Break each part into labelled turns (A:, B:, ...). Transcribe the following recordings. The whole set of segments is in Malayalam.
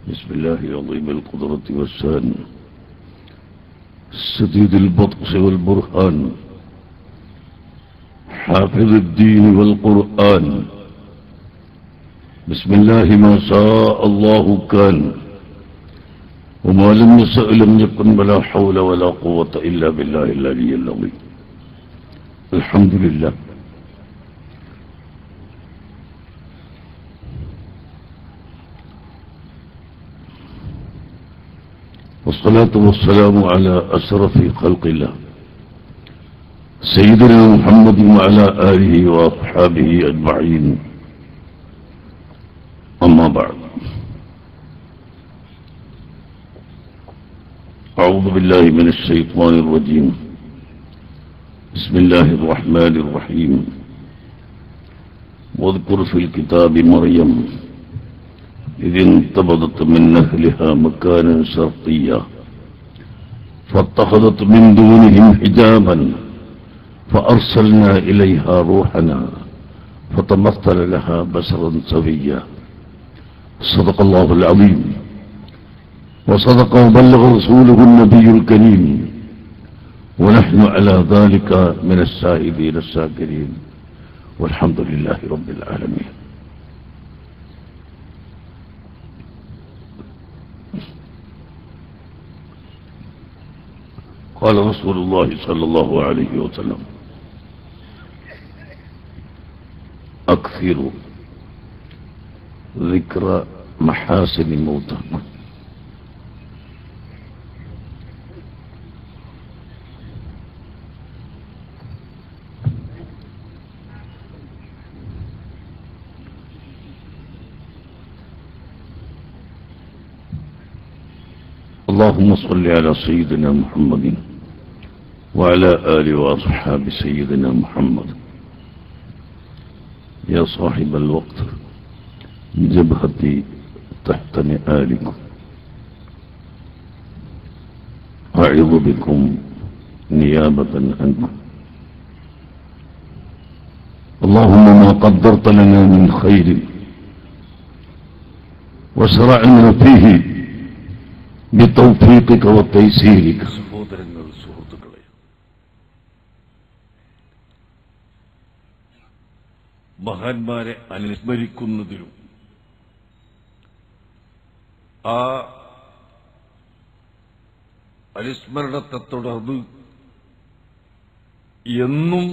A: بسم الله عظيم القدرة والشان شديد البطش والبرهان حافظ الدين والقرآن بسم الله ما شاء الله كان وما لم يشأ لم يكن ولا حول ولا قوة إلا بالله العلي العظيم. الحمد لله. والصلاة والسلام على أشرف خلق الله سيدنا محمد وعلى آله وأصحابه أجمعين. أما بعد، أعوذ بالله من الشيطان الرجيم. بسم الله الرحمن الرحيم. واذكر في الكتاب مريم إذ انتبذت من أهلها مكانا شرقيا فاتخذت من دونهم حجابا فأرسلنا إليها روحنا فتمثل لها بشرا سويا. صدق الله العظيم وصدق وبلغ رسوله النبي الكريم ونحن على ذلك من الشاهدين الشاكرين والحمد لله رب العالمين. قال رسول الله صلى الله عليه وسلم: أكثروا ذكر محاسن موتاكم. اللهم صل على سيدنا محمد وعلى آله وأصحاب سيدنا محمد. يا صاحب الوقت جبهتي تحت نعالكم أعظ بكم نيابة عنكم. اللهم ما قدرت لنا من خير وشرعنا فيه بتوفيقك وتيسيرك. സഹോദരങ്ങൾ, സുഹൃത്തുക്കളെ, മഹാന്മാരെ അനുസ്മരിക്കുന്നതിലും ആ അനുസ്മരണത്തെ തുടർന്ന് എന്നും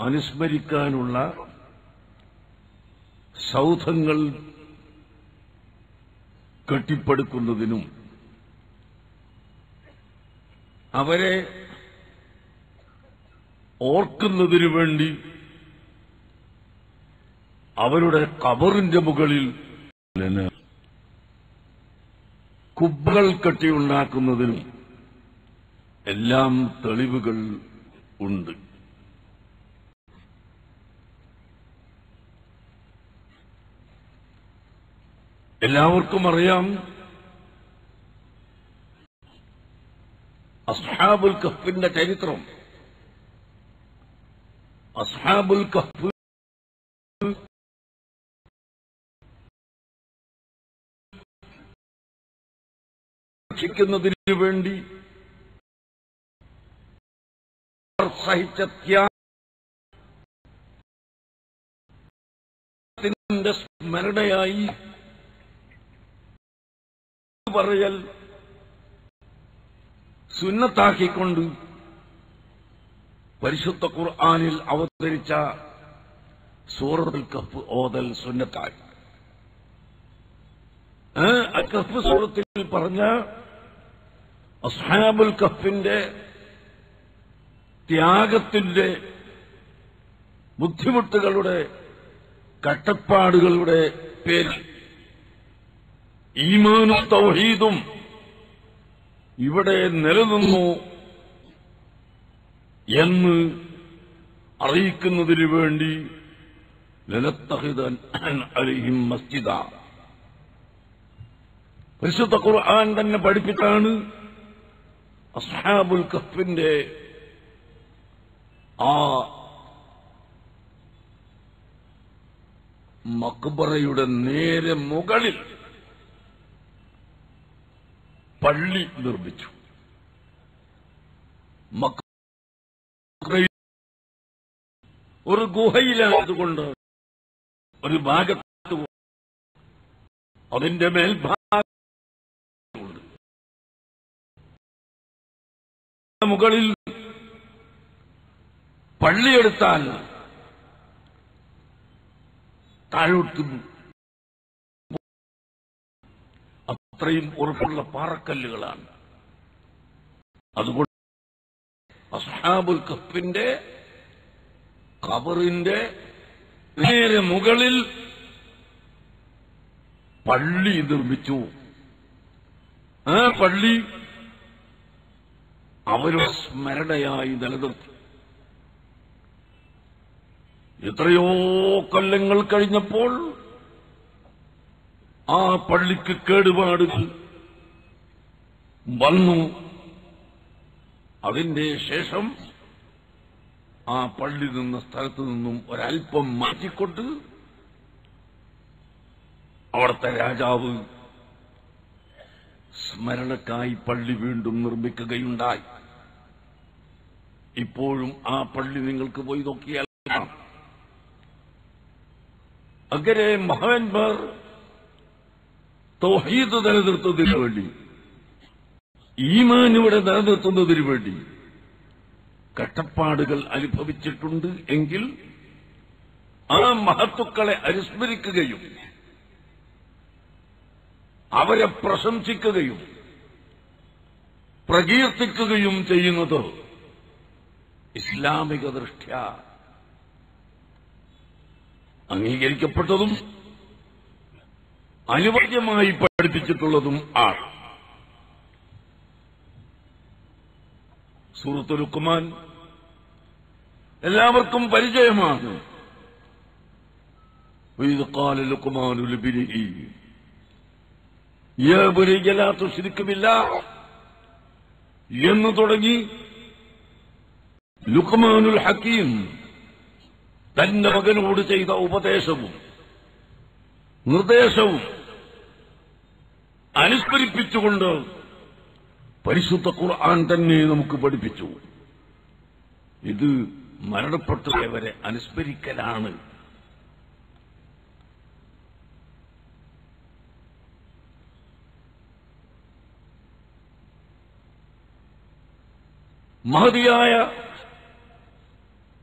A: അനുസ്മരിക്കാനുള്ള സൗധങ്ങൾ കെട്ടിപ്പടുക്കുന്നതിനും അവരെ ഓർക്കുന്നതിനു വേണ്ടി അവരുടെ ഖബറിന്റെ മുകളിൽ കുബ്ബകൾ കെട്ടിയുണ്ടാക്കുന്നതിനും എല്ലാം തെളിവുകൾ ഉണ്ട്. എല്ലാവർക്കും അറിയാം, അസ്ഹാബുൽ കഹ്ഫിന്റെ ചരിത്രം. അസ്ഹാബുൽ കഹ്ഫ് രക്ഷിക്കുന്നതിനു വേണ്ടി സഹിച്ച ത്യാഗത്തിന്റെ സ്മരണയായി പറയൽ സുന്നത്താക്കിക്കൊണ്ട് പരിശുദ്ധ ഖുർആനിൽ അവതരിച്ച സൂറത്തുൽ കഹ്ഫ് ഓതൽ സുന്നത്തായി. കഹ്ഫ് സൂറത്തിൽ പറഞ്ഞ അസ്ഹാബുൽ കഹ്ഫിന്റെ ത്യാഗത്തിന്റെ, ബുദ്ധിമുട്ടുകളുടെ, കട്ടപ്പാടുകളുടെ പേരിൽ ഈമാനും തൗഹീദും ഇവിടെ നിലനിന്നു എന്ന് അറിയിക്കുന്നതിനു വേണ്ടി ലനത്തഖിദൻ അലൈഹിം മസ്ജിദ പരിശുദ്ധ ഖുർആൻ തന്നെ പഠിപ്പിച്ചാണ് അസ്ഹാബുൽ കഹ്ഫിന്റെ ആ മക്ബറയുടെ നേരെ മുകളിൽ പള്ളി നിർമ്മിച്ചു. ഒരു ഗുഹയിലായതുകൊണ്ട് ഒരു ഭാഗത്ത് അതിന്റെ മേൽഭാഗം മുകളിൽ പള്ളിയെടുത്താൽ താഴോട്ടും അത്രയും ഉറപ്പുള്ള പാറക്കല്ലുകളാണ്. അതുകൊണ്ട് അസ്ഹാബുൽ കഹ്ഫിന്റെ ഖബറിന്റെ നേരെ മുകളിൽ പള്ളി നിർമ്മിച്ചു. ആ പള്ളി അവരുടെ സ്മരണയായി നിലനിർത്തി. എത്രയോ കൊല്ലങ്ങൾ കഴിഞ്ഞപ്പോൾ ആ പള്ളിക്ക് കേടുപാടുകൾ വന്നു. അതിന്റെ ശേഷം ആ പള്ളി നിന്ന സ്ഥലത്ത് നിന്നും ഒരൽപ്പം മാറ്റിക്കൊണ്ട് അവിടുത്തെ രാജാവ് സ്മരണക്കായി പള്ളി വീണ്ടും നിർമ്മിക്കുകയുണ്ടായി. ഇപ്പോഴും ആ പള്ളി നിങ്ങൾക്ക് പോയി നോക്കിയാൽ അങ്ങനെ മഹാന്മാർ തൗഹീദ് നിലനിർത്തുന്നതിനു വേണ്ടി, ഈമാൻ ഇവിടെ നിലനിർത്തുന്നതിനു വേണ്ടി കഷ്ടപ്പാടുകൾ അനുഭവിച്ചിട്ടുണ്ട് എങ്കിൽ ആ മഹത്തുക്കളെ അനുസ്മരിക്കുകയും അവരെ പ്രശംസിക്കുകയും പ്രകീർത്തിക്കുകയും ചെയ്യുന്നത് ഇസ്ലാമിക ദൃഷ്ട്യാ അംഗീകരിക്കപ്പെട്ടതും അനിവാര്യമായി പഠിപ്പിച്ചിട്ടുള്ളതും ആണ്. സൂറത്തുൽ ലുഖ്മാൻ എല്ലാവർക്കും പരിചയമാണ്. വഇദ് ഖാല ലുഖ്മാനു ലിബ്നിഹി യാ ബനിയ്യ ലാ തുശ്രിക് ബില്ലാഹ് എന്ന് തുടങ്ങി ലുഖ്മാനുൽ ഹക്കീം തന്റെ മകനോട് ചെയ്ത ഉപദേശവും നിർദ്ദേശവും അനുസ്മരിപ്പിച്ചുകൊണ്ട് പരിശുദ്ധ ഖുർആൻ തന്നെ നമുക്ക് പഠിപ്പിച്ചു. ഇത് മരണപ്പെട്ടവരെ അനുസ്മരിക്കലാണ്. മഹദിയായ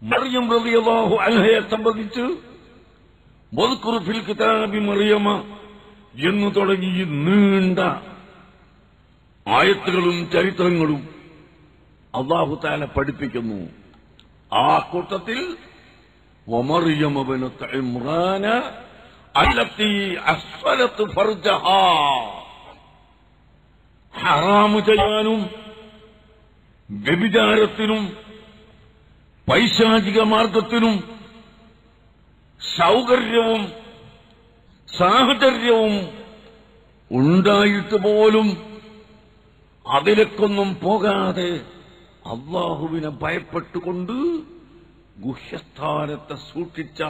A: മറിയം റളിയല്ലാഹു അൻഹയെ സംബന്ധിച്ച് വദ്കുർ ഫിൽ കിതാബി മറിയമ എന്ന് തുടങ്ങി നീണ്ട ആയത്തുകളും ചരിത്രങ്ങളും അല്ലാഹു തആല പഠിപ്പിക്കുന്നു. ആ കൂട്ടത്തിൽ വമറിയമ ബിനത്ത് ഇമ്രാന അല്ലത്തി അസ്ഫലത് ഫർജഹാ, ഹറാമു ചെയ്യാനും വ്യഭിചാരത്തിനും പൈശാചിക മാർഗത്തിനും സൗകര്യവും സാഹചര്യവും ഉണ്ടായിട്ട് പോലും അതിലേക്കൊന്നും പോകാതെ അല്ലാഹുവിനെ ഭയപ്പെട്ടുകൊണ്ട് ഗുഹ്യസ്ഥാനത്തെ സൂക്ഷിച്ച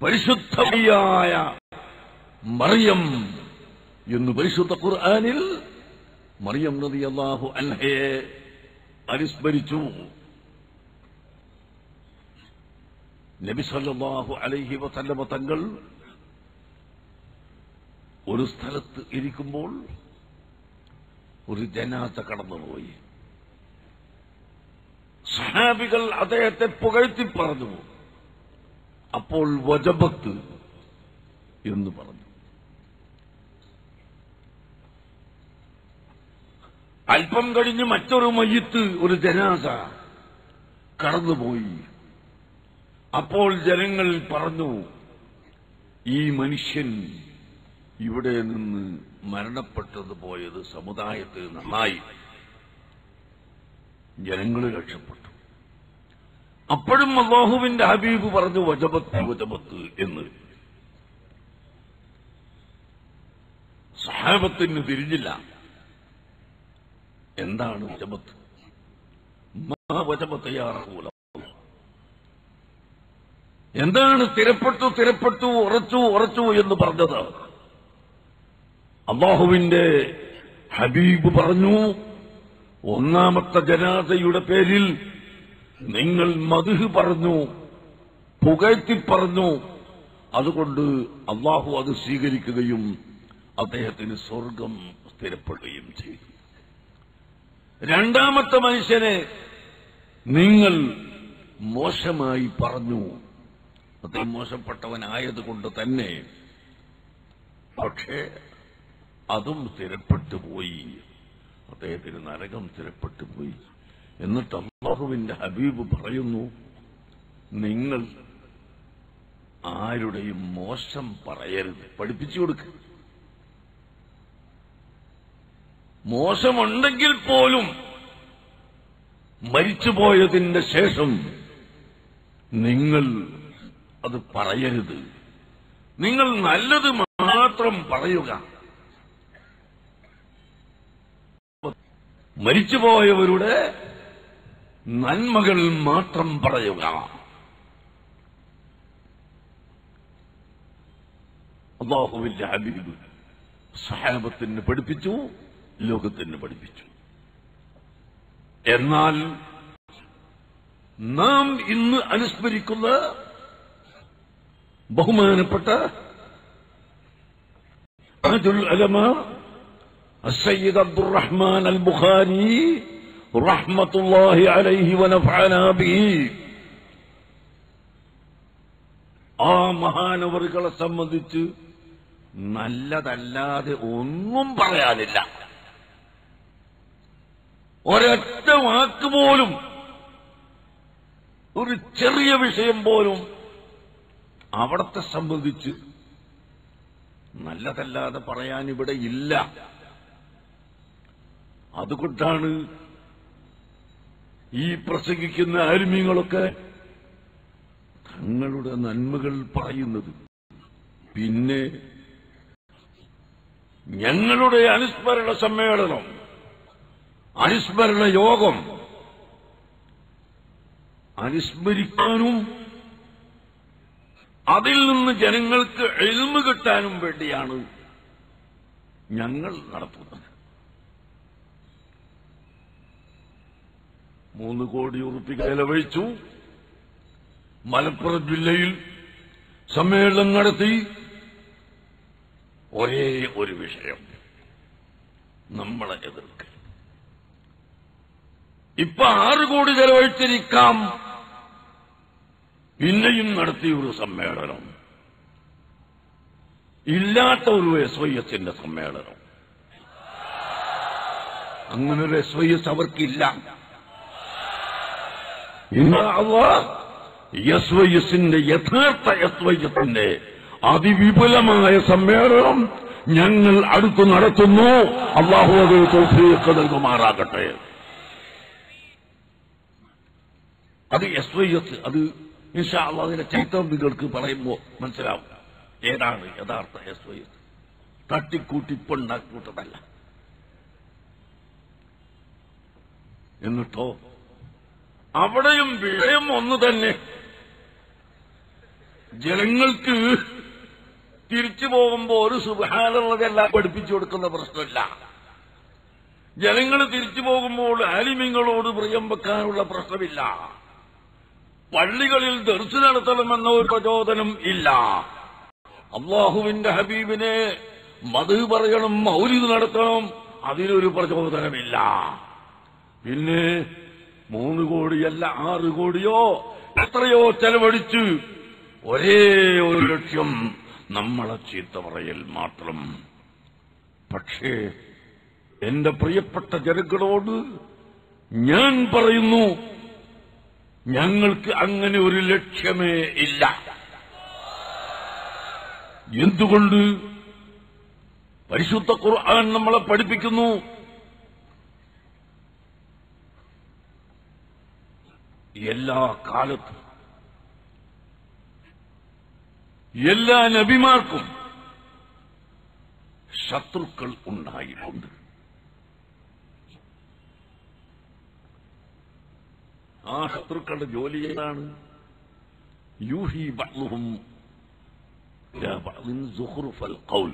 A: പരിശുദ്ധമായ മറിയം എന്ന് പരിശുദ്ധ ഖുർആനിൽ മറിയം റളിയല്ലാഹു അൻഹയെ അനുസ്മരിച്ചു. നബി സല്ലല്ലാഹു അലൈഹി വസല്ലമ തങ്ങൾ ഒരു സ്ഥലത്ത് ഇരിക്കുമ്പോൾ ഒരു ജനാസ കടന്നുപോയി. സഹാബികൾ അദ്ദേഹത്തെ പുകഴ്ത്തി പറഞ്ഞു. അപ്പോൾ വജബത്ത് എന്ന് പറഞ്ഞു. അല്പം കഴിഞ്ഞ് മറ്റൊരു മയ്യിത്ത്, ഒരു ജനാസ കടന്നുപോയി. അപ്പോൾ ജനങ്ങൾ പറഞ്ഞു, ഈ മനുഷ്യൻ ഇവിടെ നിന്ന് മരണപ്പെട്ടത് പോയത് സമുദായത്തിൽ നന്നായി. ജനങ്ങൾ രക്ഷപ്പെട്ടു. അപ്പോഴും അല്ലാഹുവിന്റെ ഹബീബ് പറഞ്ഞു വജബത്ത് വജബത്ത് എന്ന്. സഹാബത്തിന് തിരിഞ്ഞില്ല. എന്താണ് വജബത്ത്? മാ വജബത്ത് യാ റസൂലല്ലാഹ്, എന്താണ് സ്ഥിരപ്പെട്ടു സ്ഥിരപ്പെട്ടു ഉറച്ചു ഉറച്ചു എന്ന് പറഞ്ഞത്? അല്ലാഹുവിന്റെ ഹബീബ് പറഞ്ഞു, ഒന്നാമത്തെ ജനാസയുടെ പേരിൽ നിങ്ങൾ മദ്ഹ് പറഞ്ഞു, പുകഴ്ത്തി പറഞ്ഞു. അതുകൊണ്ട് അല്ലാഹു അത് സ്വീകരിക്കുകയും അദ്ദേഹത്തിന് സ്വർഗം സ്ഥിരപ്പെടുകയും ചെയ്തു. രണ്ടാമത്തെ മനുഷ്യനെ നിങ്ങൾ മോശമായി പറഞ്ഞു, അദ്ദേഹം മോശപ്പെട്ടവനായതുകൊണ്ട് തന്നെ, പക്ഷേ അതും സ്ഥിരപ്പെട്ടു പോയി, അദ്ദേഹത്തിന് നരകം സ്ഥിരപ്പെട്ടു പോയി. എന്നിട്ട് അല്ലാഹുവിന്റെ ഹബീബ് പറയുന്നു, നിങ്ങൾ ആരുടെയും മോശം പറയരുത്, പഠിപ്പിച്ചു കൊടുക്കുക. മോശമുണ്ടെങ്കിൽ പോലും മരിച്ചുപോയതിന്റെ ശേഷം നിങ്ങൾ അത് പറയരുത്. നിങ്ങൾ നല്ലത് മാത്രം പറയുക. മരിച്ചുപോയവരുടെ നന്മകൾ മാത്രം പറയുക. അല്ലാഹുവിന്റെ ഹബീബ് സഹാബത്തിന് പഠിപ്പിച്ചു, ലോകത്തിന് പഠിപ്പിച്ചു. എന്നാൽ നാം ഇന്ന് അനുസ്മരിക്കുന്ന ബഹുമാനപ്പെട്ട താജുൽ ഉലമ السيد عبد الرحمن البخاري رحمة الله عليه ونفعنا به, ആ മഹാനവറുകളെ സംബന്ധിച്ച് നല്ലതല്ലാതെ ഒന്നും പറയാനില്ല. ഒരൊറ്റ വാക്ക് പോലും, ഒരു ചെറിയ വിഷയം പോലും അവിടത്തെ സംബന്ധിച്ച് നല്ലതല്ലാതെ പറയാൻ ഇവിടെ ഇല്ല. അതുകൊണ്ടാണ് ഈ പ്രസംഗിക്കുന്ന ആലിമീങ്ങളൊക്കെ തങ്ങളുടെ നന്മകൾ പറയുന്നത്. പിന്നെ ഞങ്ങളുടെ അനുസ്മരണ സമ്മേളനം, അനുസ്മരണ യോഗം അനുസ്മരിക്കാനും അതിൽ നിന്ന് ജനങ്ങൾക്ക് ഇൽമ് കിട്ടാനും വേണ്ടിയാണ് ഞങ്ങൾ നടത്തുന്നത്. 3 കോടി ഉറുപ്പിക ചെലവഴിച്ചു. മലപ്പുറം ജില്ലയിൽ സമ്മേളനം നടത്തി. ഒരേ ഒരു വിഷയം, നമ്മളെ എതിർക്കൽ. ഇപ്പൊ 6 കോടി ചെലവഴിച്ചിരിക്കാം. പിന്നെയും നടത്തിയൊരു സമ്മേളനം, ഇല്ലാത്ത ഒരു SYSന്റെ സമ്മേളനം. അങ്ങനൊരു SYS അവർക്കില്ല. SYSന്റെ യഥാർത്ഥ SYSന്റെ അതിവിപുലമായ സമ്മേളനം ഞങ്ങൾ അടുത്ത് നടത്തുന്നു. അല്ലാഹു അത് തൗഫീഖ് നൽകുമാറാകട്ടെ. അത് SYS, അത് ഇൻഷാ അല്ലാഹ് അതിന്റെ ചരിത്രം നിങ്ങൾക്ക് പറയുമ്പോൾ മനസ്സിലാവും ഏതാണ് യഥാർത്ഥ SYS. തട്ടിക്കൂട്ടിപ്പുണ്ടാക്കൂട്ടതല്ല. എന്നിട്ടോ അവിടെയും വിഷയം ഒന്ന് തന്നെ. ജനങ്ങൾക്ക് തിരിച്ചു പോകുമ്പോ ഒരു സുബ്ഹാനല്ലാഹെല്ലാം പഠിപ്പിച്ചു കൊടുക്കുന്ന പ്രശ്നമില്ല. ജനങ്ങൾ തിരിച്ചു പോകുമ്പോൾ ആലിമീങ്ങളോട് പ്രിയം വെക്കാനുള്ള പ്രശ്നമില്ല. പള്ളികളിൽ ദർസ് നടത്തണമെന്ന ഒരു പ്രചോദനം ഇല്ല. അല്ലാഹുവിന്റെ ഹബീബിനെ മദ്ഹ് പറയണം, മൗലിദ് നടത്തണം, അതിനൊരു പ്രചോദനമില്ല. പിന്നെ 3 കോടിയല്ല 6 കോടിയോ എത്രയോ ചെലവഴിച്ച് ഒരേ ഒരു ലക്ഷ്യം, നമ്മളെ ചീത്ത പറയൽ മാത്രം. പക്ഷേ എന്റെ പ്രിയപ്പെട്ട ജനങ്ങളോട് ഞാൻ പറയുന്നു, ഞങ്ങൾക്ക് അങ്ങനെ ഒരു ലക്ഷ്യമേ ഇല്ല. എന്തുകൊണ്ട്? പരിശുദ്ധ ഖുർആൻ നമ്മളെ പഠിപ്പിക്കുന്നു, എല്ലാ കാലത്തും എല്ലാ നബിമാർക്കും ശത്രുക്കൾ ഉണ്ടായിട്ടുണ്ട്. ആ ശത്രുക്കളുടെ ജോലി ഏതാണ്? യൂഹി ബഅ്ളുഹും ഇലാ ബഅ്ളിൻ സുഖ്റുഫൽ ഖൗൽ.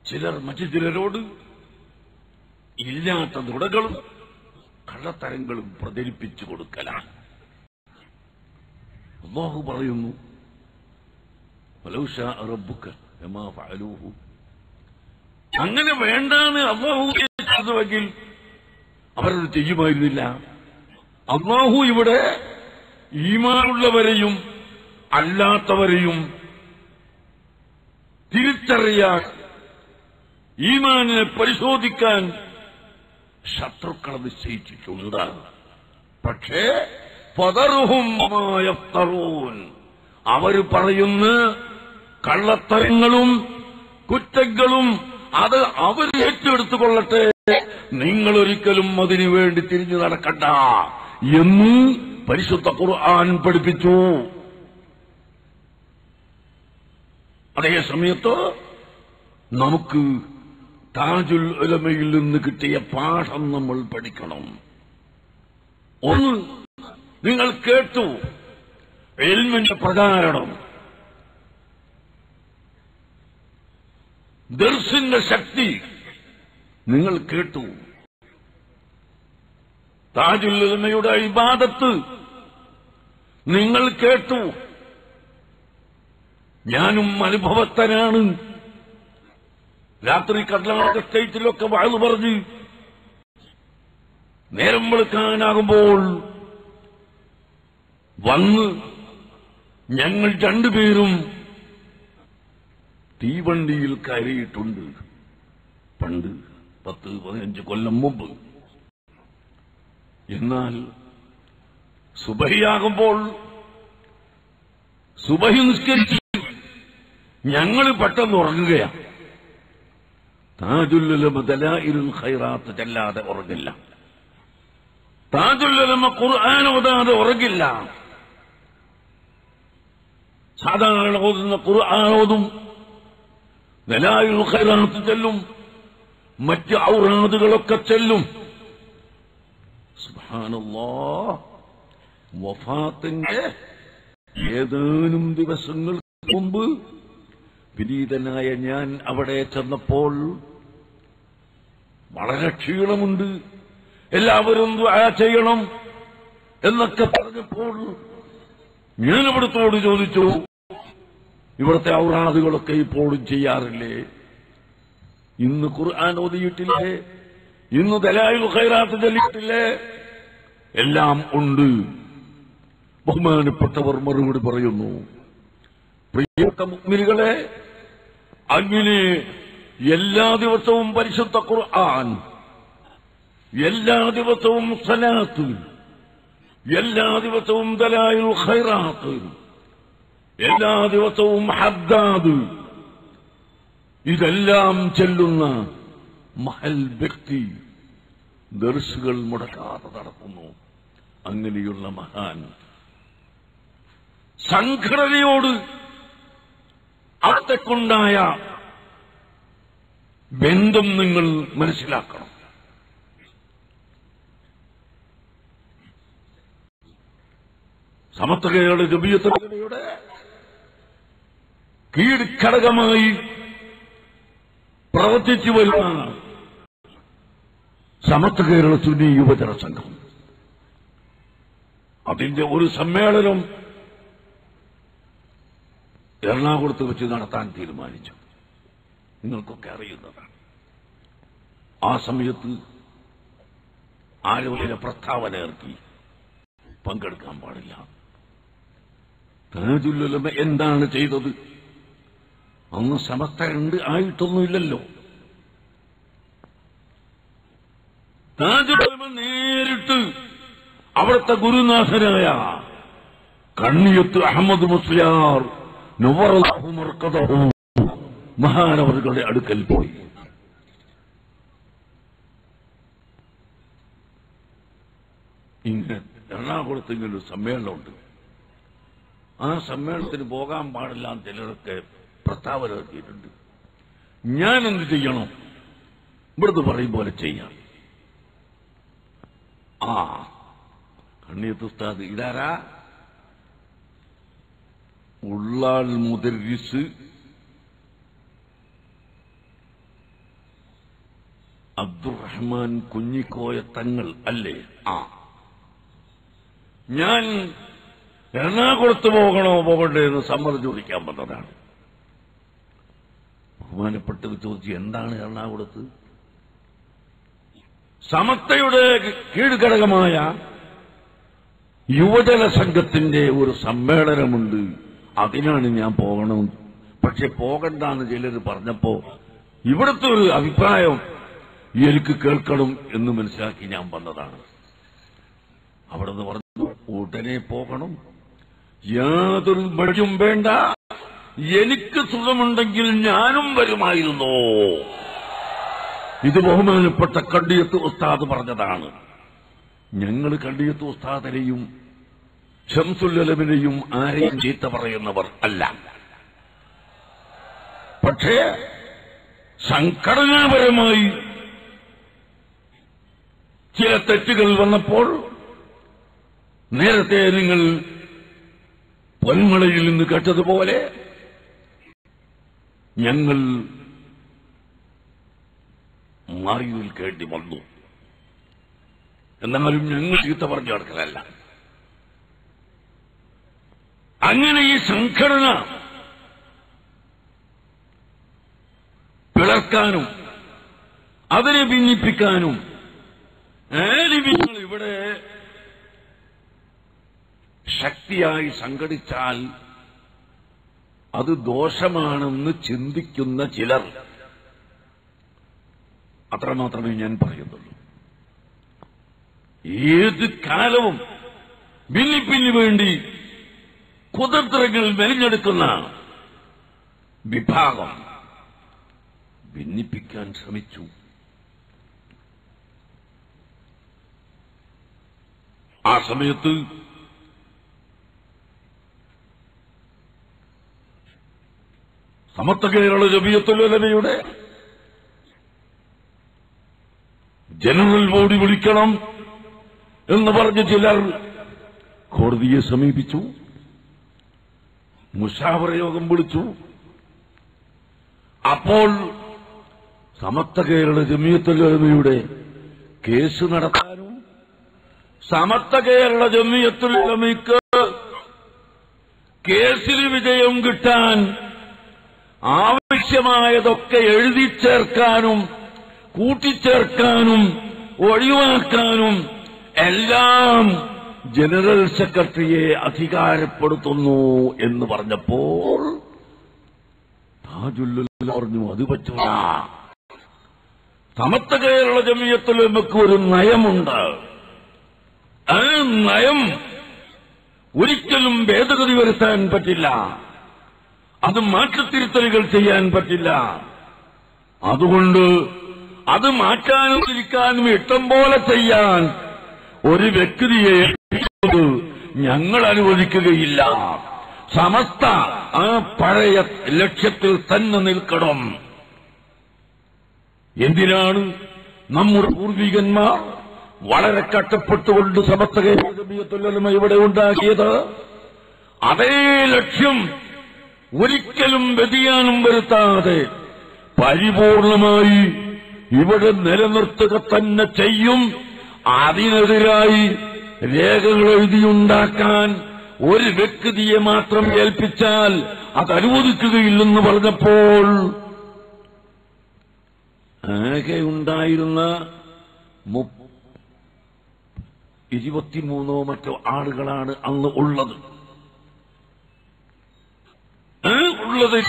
A: ചിലർ മറ്റു ചിലരോട് ഇല്ലാത്ത നുണകളും കള്ളത്തരങ്ങളും പ്രചരിപ്പിച്ചു കൊടുക്കലാണ്. അല്ലാഹു പറയുന്നു, വലൗ ശാഅ റബ്ബുക ലമാ ഫഅലൂഹു. അങ്ങനെ വേണ്ടാന്ന് അല്ലാഹു ചെയ്തുവെങ്കിൽ അവരത് ചെയ്യുമായിരുന്നില്ല. അല്ലാഹു ഇവിടെ ഈമാനുള്ളവരെയും അല്ലാത്തവരെയും തിരിച്ചറിയാൻ, ഈമാനിനെ പരിശോധിക്കാൻ ശത്രുക്കളെ നിശ്ചയിച്ചിട്ടുണ്ട്. പക്ഷേ ഫദറുഹും മാ യഫ്തറൂൻ, അവർ പറയുന്ന കള്ളത്തരങ്ങളും കുറ്റങ്ങളും അത് അവർ ഏറ്റെടുത്തുകൊള്ളട്ടെ, നിങ്ങളൊരിക്കലും അതിനു വേണ്ടി തിരിഞ്ഞു നടക്കണ്ട എന്ന് പരിശുദ്ധ ഖുർആൻ പഠിപ്പിച്ചു. അതേ സമയത്ത് നമുക്ക് താജുൽ ഉലമയിൽ നിന്ന് കിട്ടിയ പാഠം നമ്മൾ പഠിക്കണം. ഒന്ന്, നിങ്ങൾ കേട്ടു ഇൽമിന്റെ പ്രചാരണം, ദർസിന്റെ ശക്തി നിങ്ങൾ കേട്ടു. താജുൽ ഉലമയുടെ ഇബാദത്ത് നിങ്ങൾ കേട്ടു. ഞാനും അനുഭവസ്ഥനാണ്. രാത്രി കർണാടക സ്റ്റേറ്റിലൊക്കെ വഅ്ള് പറഞ്ഞ് നേരം വെളുക്കാനാകുമ്പോൾ വന്ന് ഞങ്ങൾ രണ്ടുപേരും തീവണ്ടിയിൽ കയറിയിട്ടുണ്ട്. പണ്ട് 10-15 കൊല്ലം മുമ്പ്. എന്നാൽ സുബഹിയാകുമ്പോൾ സുബഹി നിസ്കരിച്ച് ഞങ്ങൾ പെട്ടെന്ന് ഉറങ്ങുകയാണ്. താജുൽ ഉലമ ദലായിലുൽ ഖൈറാത്ത് ചെല്ലാതെ ഉറങ്ങില്ല. താജുൽ ഉലമ ഖുർആൻ ഓതാതെ ഉറങ്ങില്ല. സാധാരണ ഓതുന്ന ഖുർആൻ ഓതും, ദലായിലുൽ ഖൈറാത്ത് ചെല്ലും, മറ്റ് ഔറാദുകളൊക്കെ ചെല്ലും. സുബ്ഹാനല്ലാഹ്, വഫാത്തിന്റെ ഏതാനും ദിവസങ്ങൾക്ക് മുമ്പ് വിനീതനായ ഞാൻ അവിടെ ചെന്നപ്പോൾ വളരെ ക്ഷീണമുണ്ട്, എല്ലാവരും ദുആ ചെയ്യണം എന്നൊക്കെ പറഞ്ഞപ്പോൾ ഞാൻ ഇവിടത്തോട് ചോദിച്ചു, ഇവിടുത്തെ ഔറാദുകളൊക്കെ ഇപ്പോഴും ചെയ്യാറില്ലേ? ഇന്ന് ഖുർആൻ ഓതിയിട്ടില്ലേ? ഇന്ന് ദലായിലുൽ ഖൈറാത്ത് ചൊല്ലിയിട്ടില്ലേ? എല്ലാം ഉണ്ട്. ബഹുമാനപ്പെട്ടവർ മറുപടി പറയുന്നു, പ്രിയപ്പെട്ട മുഅ്മിനുകളെ, അങ്ങനെ എല്ലാ ദിവസവും പരിശുദ്ധ ഖുർആൻ, എല്ലാ ദിവസവും സലാത്ത്, എല്ലാ ദിവസവും ദലായിലുൽ ഖൈറാത്ത്, എല്ലാ ദിവസവും ഹദ്ദാദ്, ഇതെല്ലാം ചെല്ലുന്ന മഹൽ വ്യക്തി ദർസുകൾ മുടക്കാതെ നടക്കുന്നു. അങ്ങനെയുള്ള മഹാൻ സംഘടനയോട് അവിടത്തേക്കുണ്ടായ ബന്ധം നിങ്ങൾ മനസ്സിലാക്കണം. സമത്വകയുടെ ജമിയത്തുലമയുടെ കീഴ്ഘടകമായി പ്രവർത്തിച്ചു വരുന്ന സമത്വ കേരള സുന്നി യുവജന സംഘം, അതിന്റെ ഒരു സമ്മേളനം എറണാകുളത്ത് വെച്ച് നടത്താൻ തീരുമാനിച്ചു. നിങ്ങൾക്കൊക്കെ അറിയുന്നതാണ്. ആ സമയത്ത് ആരോഗ്യ പ്രസ്താവന ഇറക്കി, പങ്കെടുക്കാൻ പാടില്ല. താജുൽ ഉലമ എന്താണ് ചെയ്തത്? അന്ന് സമസ്ത ആയിട്ടൊന്നുമില്ലല്ലോ. താജുൽ ഉലമ നേരിട്ട് അവിടുത്തെ ഗുരുനാഥനായ കണ്ണിയത്ത് അഹമ്മദ് മുസ്ലിയാർ നവറല്ലാഹു മർഖദഹു മഹാനവറുകളുടെ അടുക്കൽ പോയി. ഇങ്ങനെ എറണാകുളത്ത് ഇങ്ങനൊരു സമ്മേളനമുണ്ട്, ആ സമ്മേളനത്തിന് പോകാൻ പാടില്ല ചിലരൊക്കെ പ്രസ്താവന ഇറക്കിയിട്ടുണ്ട്. ഞാൻ എന്ത് ചെയ്യണം? ഇവിടുന്ന് പറയും പോലെ ചെയ്യാം. കണ്ണിയത്ത് ഉസ്താദ് ഇതാരാ? ഉള്ളാൽ മുദർരിസ് അബ്ദുറഹ്മാൻ കുഞ്ഞിക്കോയ തങ്ങൾ അല്ലേ? ഞാൻ എറണാകുളത്ത് പോകണ്ടേ എന്ന് സമ്മതം ചോദിക്കാൻ വന്നതാണ്. ബഹുമാനപ്പെട്ടത് ചോദിച്ചു, എന്താണ് എറണാകുളത്ത്? സമസ്തയുടെ കീഴ്ഘടകമായ യുവജന സംഘത്തിന്റെ ഒരു സമ്മേളനമുണ്ട്, അതിനാണ് ഞാൻ പോകണം. പക്ഷെ പോകണ്ടെന്ന് ചിലർ പറഞ്ഞപ്പോ ഇവിടുത്തെ ഒരു അഭിപ്രായം എനിക്ക് കേൾക്കണം എന്ന് മനസ്സിലാക്കി ഞാൻ വന്നതാണ്. അവിടുന്ന് പറഞ്ഞു, ഉടനെ പോകണം, യാതൊരു മടിയും വേണ്ട, എനിക്ക് സുഖമുണ്ടെങ്കിൽ ഞാനും വരുമായിരുന്നു. ഇത് ബഹുമാനപ്പെട്ട കണ്ടിയത്ത് ഉസ്താദ് പറഞ്ഞതാണ്. ഞങ്ങൾ കണ്ടിയത്ത് ഉസ്താദിനെയും ശംസുൽ ഉലമയെയും ആരെയും ചീത്ത പറയുന്നവർ അല്ല. പക്ഷേ സംഘടനാപരമായി ചില തെറ്റുകൾ വന്നപ്പോൾ നേരത്തെ നിങ്ങൾ പൊന്മളയിൽ നിന്ന് കേട്ടതുപോലെ ഞങ്ങൾ മാറി നിൽക്കേണ്ടി വന്നു. എന്നാലും ഞങ്ങൾ ചീത്ത പറഞ്ഞു നടക്കലല്ല. അങ്ങനെ ഈ സംഘടന പിളർക്കാനും അതിനെ ഭിന്നിപ്പിക്കാനും ആലിമീങ്ങൾ ഇവിടെ ശക്തിയായി സംഘടിച്ചാൽ അത് ദോഷമാണെന്ന് ചിന്തിക്കുന്ന ചിലർ, അത്രമാത്രമേ ഞാൻ പറയുന്നുള്ളൂ. ഏത് കാലവും ഭിന്നിപ്പിന് വേണ്ടി കുതന്ത്രങ്ങൾ മെലിഞ്ഞെടുക്കുന്ന വിഭാഗം ഭിന്നിപ്പിക്കാൻ ശ്രമിച്ചു. ആ സമയത്ത് സമസ്ത കേരള ജമിയത്തുൽ ഉലമയുടെ ജനറൽ ബോഡി വിളിക്കണം എന്ന് പറഞ്ഞ് ചിലർ കോടതിയെ സമീപിച്ചു, മുശാവറ യോഗം വിളിച്ചു. അപ്പോൾ സമസ്ത കേരള ജമിയത്തുൽ ഉലമയുടെ കേസ് നടത്താനും സമസ്ത കേരള ജമിയത്തുൽ ഉലമയ്ക്ക് കേസിൽ വിജയം കിട്ടാൻ ആവശ്യമായതൊക്കെ എഴുതി ചേർക്കാനും കൂട്ടിച്ചേർക്കാനും ഒഴിവാക്കാനും എല്ലാം ജനറൽ സെക്രട്ടറിയെ അധികാരപ്പെടുത്തുന്നു എന്ന് പറഞ്ഞപ്പോൾ താജുൽ ഉലമ പറഞ്ഞു, അത് പറ്റില്ല. സമസ്ത കേരള ജമിയത്തുൽ ഉലമയ്ക്ക് ഒരു നയമുണ്ട്. ആ നയം ഒരിക്കലും ഭേദഗതി വരുത്താൻ പറ്റില്ല, അത് മാറ്റത്തിരുത്തലുകൾ ചെയ്യാൻ പറ്റില്ല. അതുകൊണ്ട് അത് മാറ്റാനും തിരിക്കാനും ഇഷ്ടം പോലെ ചെയ്യാൻ ഒരു വ്യക്തിയെ ഞങ്ങൾ അനുവദിക്കുകയില്ല. സമസ്ത ആ പഴയ ലക്ഷ്യത്തിൽ തന്നെ നിൽക്കണം. എന്തിനാണ് നമ്മുടെ പൂർവികന്മാർ വളരെ കഷ്ടപ്പെട്ടുകൊണ്ട് സമസ്ത കേരള ജമിയത്തുൽ ഉലമ ഇവിടെ ഉണ്ടാക്കിയത്? അതേ ലക്ഷ്യം ഒരിക്കലും വ്യതിയാനം വരുത്താതെ പരിപൂർണമായി ഇവിടെ നിലനിർത്തുക തന്നെ ചെയ്യും. അതിനെതിരായി രേഖകൾ എഴുതിയുണ്ടാക്കാൻ ഒരു വ്യക്തിയെ മാത്രം ഏൽപ്പിച്ചാൽ അത് അനുവദിക്കുകയില്ലെന്ന് പറഞ്ഞപ്പോൾ ആകെ ഉണ്ടായിരുന്ന 23 മറ്റോ ആളുകളാണ് അന്ന് ഉള്ളത്. ഉള്ളതിൽ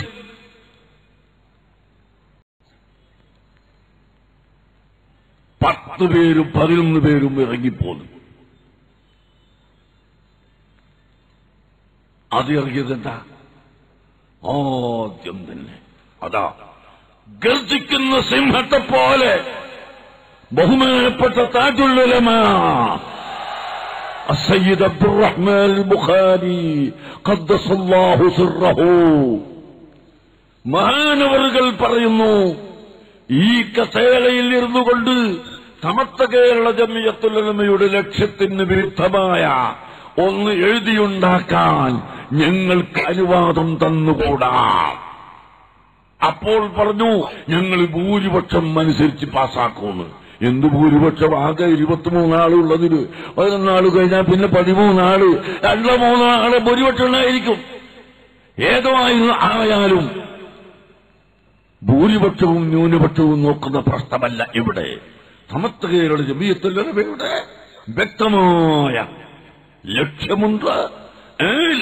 A: 10 പേരും 11 പേരും ഇറങ്ങിപ്പോന്നു. അത് ഇറങ്ങിയതെന്താ? ആദ്യം തന്നെ അതാ ഗർജിക്കുന്ന സിംഹത്തെ പോലെ ബഹുമാനപ്പെട്ട താജുൽ ഉലമ അസ്സയ്യിദ് അബ്ദുറഹ്മാൻ ബുഖാരി ഖദ്ദസല്ലാഹു സിർറഹു മഹാനവറുകൾ പറയുന്നു, ഈ കസേരയിൽ ഇരുന്നുകൊണ്ട് സമസ്ത കേരള ജമിയത്തുൽ ഉലമയുടെ ലക്ഷ്യത്തിന് വിരുദ്ധമായ ഒന്ന് എഴുതിയുണ്ടാക്കാൻ ഞങ്ങൾക്ക് അനുവാദം തന്നുകൂടാ. അപ്പോൾ പറഞ്ഞു, ഞങ്ങൾ ഭൂരിപക്ഷം അനുസരിച്ച് പാസ്സാക്കുമെന്ന്. എന്ത് ഭൂരിപക്ഷം? ആകെ 23 ആളുള്ളതിന് 11 ആള് കഴിഞ്ഞാൽ പിന്നെ 13 ആള്, 2-3 ആളെ ഭൂരിപക്ഷം ഉണ്ടായിരിക്കും. ഏതോ ആയാലും ഭൂരിപക്ഷവും ന്യൂനപക്ഷവും നോക്കുന്ന പ്രശ്നമല്ല ഇവിടെ. സമസ്തയുടെ ജമിയത്തുൽ ഉലമയുടെ വ്യക്തമായ ലക്ഷ്യമുണ്ട്.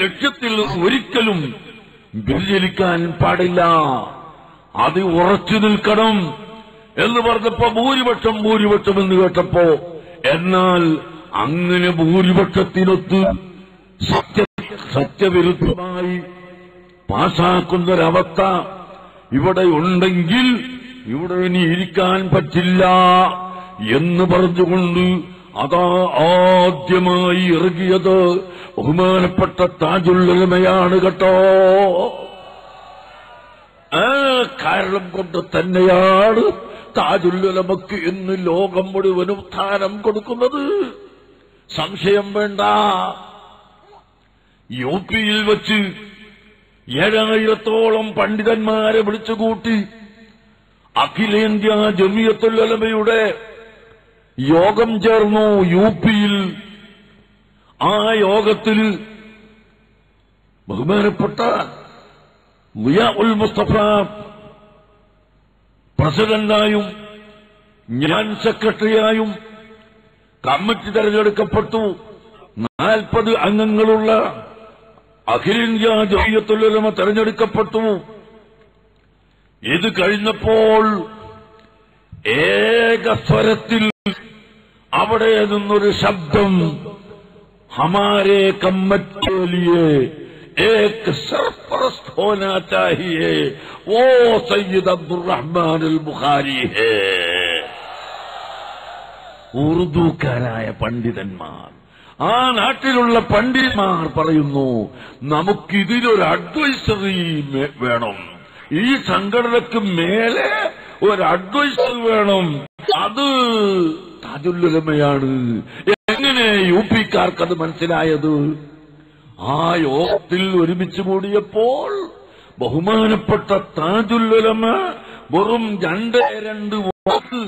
A: ലക്ഷ്യത്തിൽ ഒരിക്കലും വ്യതിചലിക്കാൻ പാടില്ല. അത് ഉറച്ചു നിൽക്കണം എന്ന് പറഞ്ഞപ്പോ ഭൂരിപക്ഷം എന്ന് കേട്ടപ്പോ, എന്നാൽ അങ്ങനെ ഭൂരിപക്ഷത്തിനൊത്ത് സത്യവിരുദ്ധമായി പാസാക്കുന്നൊരവസ്ഥ ഇവിടെ ഉണ്ടെങ്കിൽ ഇവിടെ ഇനി ഇരിക്കാൻ പറ്റില്ല എന്ന് പറഞ്ഞുകൊണ്ട് അതാ ആദ്യമായി ഇറങ്ങിയത് ബഹുമാനപ്പെട്ട താജുൽ ഉലമയാണ് കേട്ടോ. ആ കാരണം കൊണ്ട് തന്നെയാണ് താജുൽ ഉലമക്ക് ഇന്ന് ലോകം മുഴുവനും സ്ഥാനം കൊടുക്കുന്നത്. സംശയം വേണ്ട. യുപിയിൽ വെച്ച് 7000-ഓളം പണ്ഡിതന്മാരെ വിളിച്ചുകൂട്ടി അഖിലേന്ത്യാ ജമിയത്തുൽ ഉലമയുടെ യോഗം ചേർന്നു യുപിയിൽ. ആ യോഗത്തിൽ ബഹുമാനപ്പെട്ട ളിയാഉൽ മുസ്തഫ പ്രസിഡന്റായും ഞാൻ സെക്രട്ടറിയായും കമ്മിറ്റി തെരഞ്ഞെടുക്കപ്പെട്ടു. 40 അംഗങ്ങളുള്ള അഖിലേന്ത്യാ ജമിയത്തുൽ ഉലമ തെരഞ്ഞെടുക്കപ്പെട്ടു. ഇത് കഴിഞ്ഞപ്പോൾ ഏകസ്വരത്തിൽ അവിടെ നിന്നൊരു ശബ്ദം, ഹമാരെ കമ്മിറ്റി ലിയേ एक सरपरस्त होना चाहिए, वो सैयद अब्दुर्रहमान अल बुखारी है. ഉറുദുക്കാരായ പണ്ഡിതന്മാർ, ആ നാട്ടിലുള്ള പണ്ഡിതന്മാർ പറയുന്നു, നമുക്കിതിലൊരു അഡ്വൈസറി വേണം. ഈ സംഘടനയ്ക്ക് മേലെ ഒരു അഡ്വൈസർ വേണം. അത് താജുൽ ഉലമയാണ്. എങ്ങനെ യുപിക്കാർക്കത് മനസ്സിലായത്? ആ യോഗത്തിൽ ഒരുമിച്ച് കൂടിയപ്പോൾ ബഹുമാനപ്പെട്ട താജുൽ ഉലമ വെറും 2 വാക്ക്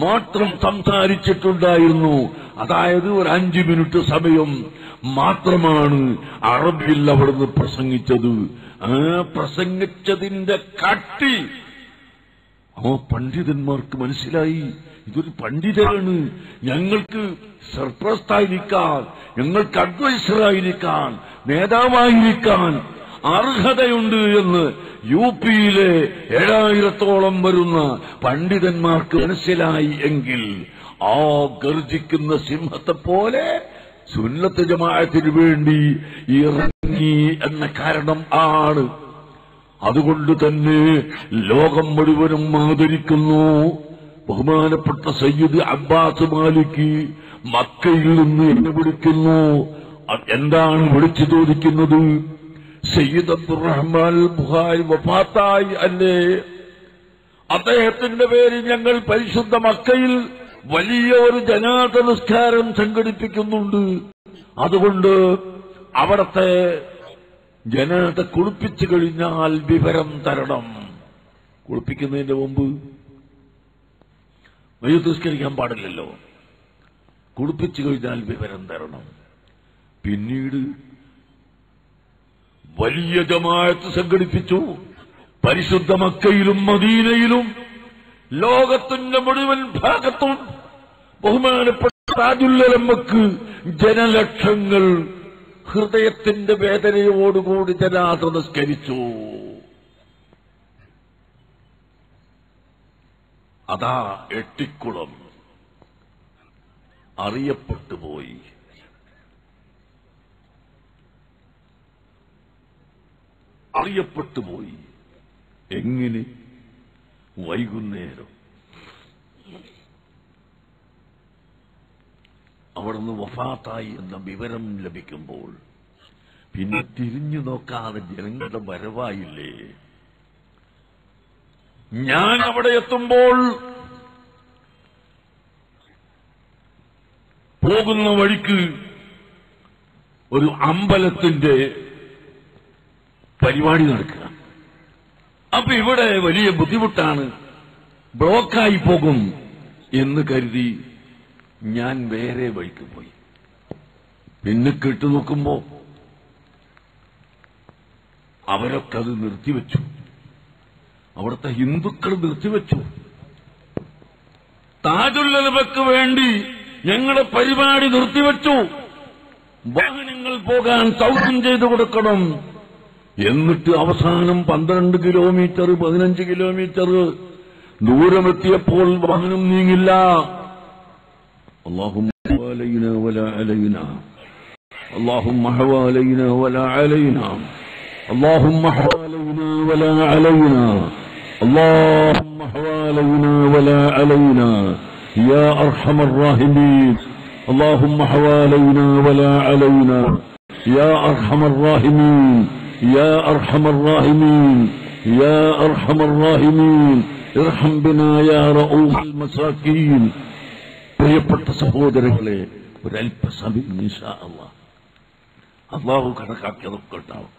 A: മാത്രം സംസാരിച്ചിട്ടുണ്ടായിരുന്നു. അതായത് ഒരു 5 മിനിറ്റ് സമയം മാത്രമാണ് അറബിയിൽ അവിടുന്ന് പ്രസംഗിച്ചത്. ആ പ്രസംഗിച്ചതിന്റെ കട്ടി ആ പണ്ഡിതന്മാർക്ക് മനസ്സിലായി. ഇതൊരു പണ്ഡിതനാണ്, ഞങ്ങൾക്ക് സർപ്രസ്തായിരിക്കാൻ, ഞങ്ങൾക്ക് അഡ്വൈസറായിരിക്കാൻ, നേതാവായിരിക്കാൻ അർഹതയുണ്ട് എന്ന് യുപിയിലെ 7000-ഓളം വരുന്ന പണ്ഡിതന്മാർക്ക് മനസ്സിലായി. എങ്കിൽ ആ ഗർജിക്കുന്ന സിംഹത്തെ പോലെ സുന്നത്ത് ജമാഅത്തിന് വേണ്ടി ഇറങ്ങി എന്ന കാരണം ആണ്. അതുകൊണ്ട് തന്നെ ലോകം മുഴുവനും ആദരിക്കുന്നു. ബഹുമാനപ്പെട്ട സയ്യിദ് അബ്ബാസ് മാലിക് മക്കയിൽ നിന്ന് എന്നെ വിളിക്കുന്നു. എന്താണ് വിളിച്ചു ചോദിക്കുന്നത്? സയ്യിദ് അബ്ദുർറഹ്മാൻ ബുഖാരി വഫാത്തായി അല്ലേ? അദ്ദേഹത്തിന്റെ പേരിൽ ഞങ്ങൾ പരിശുദ്ധ മക്കയിൽ വലിയ ഒരു ജനാസ നിസ്കാരം സംഘടിപ്പിക്കുന്നുണ്ട്. അതുകൊണ്ട് അവിടത്തെ ജനാസ കുളിപ്പിച്ചു കഴിഞ്ഞാൽ വിവരം തരണം. കുളിപ്പിക്കുന്നതിന്റെ മുമ്പ് മയ്യിത്ത് നിസ്കരിക്കാൻ പാടില്ലല്ലോ. കുളിപ്പിച്ചു കഴിഞ്ഞാൽ വിവരം തരണം. പിന്നീട് വലിയ ജമാഅത്ത് സംഘടിപ്പിച്ചു. പരിശുദ്ധ മക്കയിലും മദീനയിലും ലോകത്തിന്റെ മുഴുവൻ ഭാഗത്തും ബഹുമാനപ്പെട്ട താജുൽ ഉലമക്ക് ജനലക്ഷങ്ങൾ ഹൃദയത്തിന്റെ വേദനയോടുകൂടി ജനാസ നിസ്കരിച്ചു. അതാ എട്ടിക്കുളം അറിയപ്പെട്ടുപോയി. അറിയപ്പെട്ടുപോയി. എങ്ങനെ? വൈകുന്നേരം അവിടുന്ന് വഫാത്തായി എന്ന വിവരം ലഭിക്കുമ്പോൾ പിന്നെ തിരിഞ്ഞു നോക്കാതെ ജനങ്ങളുടെ വരവായില്ലേ. ഞാൻ അവിടെ എത്തുമ്പോൾ പോകുന്ന വഴിക്ക് ഒരു അമ്പലത്തിന്റെ പരിപാടി നടക്കുക. അപ്പൊ ഇവിടെ വലിയ ബുദ്ധിമുട്ടാണ്, ബ്ലോക്കായി പോകും എന്ന് കരുതി ഞാൻ വേറെ വഴിക്ക് പോയി. പിന്നെ കേട്ടുനോക്കുമ്പോ അവരൊക്കെ അത് നിർത്തിവെച്ചു. അവിടുത്തെ ഹിന്ദുക്കൾ നിർത്തിവെച്ചു. താജുല്ലബക്ക് വേണ്ടി ഞങ്ങളുടെ പരിപാടി നിർത്തിവെച്ചു. വാഹനങ്ങൾ പോകാൻ സൗകര്യം ചെയ്തു കൊടുക്കണം. എന്നിട്ട് അവസാനം 12 കിലോമീറ്റർ 15 കിലോമീറ്റർ ദൂരമെത്തിയപ്പോൾ വാഹനം നീങ്ങില്ല. اللهم حوالينا ولا علينا اللهم حوالينا ولا علينا اللهم حوالينا ولا علينا اللهم حوالينا ولا علينا يا أرحم الراحمين اللهم حوالينا ولا علينا يا أرحم الراحمين يا أرحم الراحمين يا أرحم الراحمين ارحم بنا يا رؤوف المساكين. പ്രിയപ്പെട്ട സഹോദരങ്ങളെ, ഒരല്പസമയം ഇൻഷാ അല്ലാഹ് അല്ലാഹു കണക്കാക്കിയതൊക്കെ ഉണ്ടാവും.